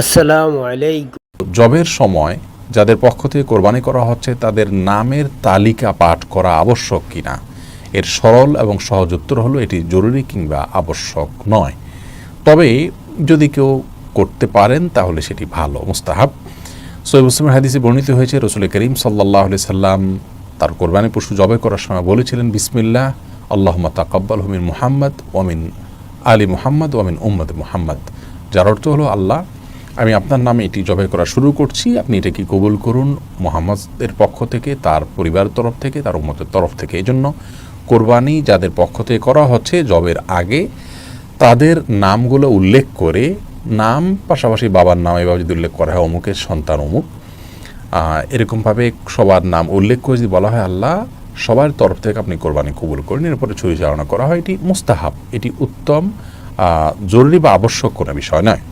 আসসালামু আলাইকুম। জবের সময় যাদের পক্ষ থেকে কোরবানি করা হচ্ছে তাদের নামের তালিকা পাঠ করা আবশ্যক কিনা, এর সরল এবং সহজ উত্তর হলো এটি জরুরি কিংবা আবশ্যক নয়। তবে যদি কেউ করতে পারেন তাহলে সেটি ভালো, মুস্তাহাব। সহিহ মুসলিমের হাদিসে বর্ণিত হয়েছে, রাসূল করিম সাল্লাল্লাহু আলাইহি সাল্লাম তার কোরবানি পশু জবাই করার সময় বলেছিলেন, বিসমিল্লাহ আল্লাহুম্মা তাকাব্বালহু মিন মুহাম্মদ ওয়া মিন আলি মুহাম্মদ ওয়া মিন উম্মতি মুহাম্মদ, যার অর্থ হলো, আল্লাহ আমি আপনার নামে এটি জবাই করা শুরু করছি, আপনি এটাকে কবুল করুন মুহাম্মদের পক্ষ থেকে, তার পরিবারের তরফ থেকে, তার উম্মতের তরফ থেকে। এই জন্য কোরবানি যাদের পক্ষ থেকে করা হচ্ছে জবের আগে তাদের নামগুলো উল্লেখ করে, নাম পাশাপাশি বাবার নাম এভাবে যদি উল্লেখ করা হয় অমুকের সন্তান অমুক, এরকমভাবে সবার নাম উল্লেখ করে যদি বলা হয় আল্লাহ সবার তরফ থেকে আপনি কোরবানি কবুল করেন, এরপরে ছুরি চালনা করা হয়, এটি মুস্তাহাব, এটি উত্তম, জরুরি বা আবশ্যক কোনো বিষয় নয়।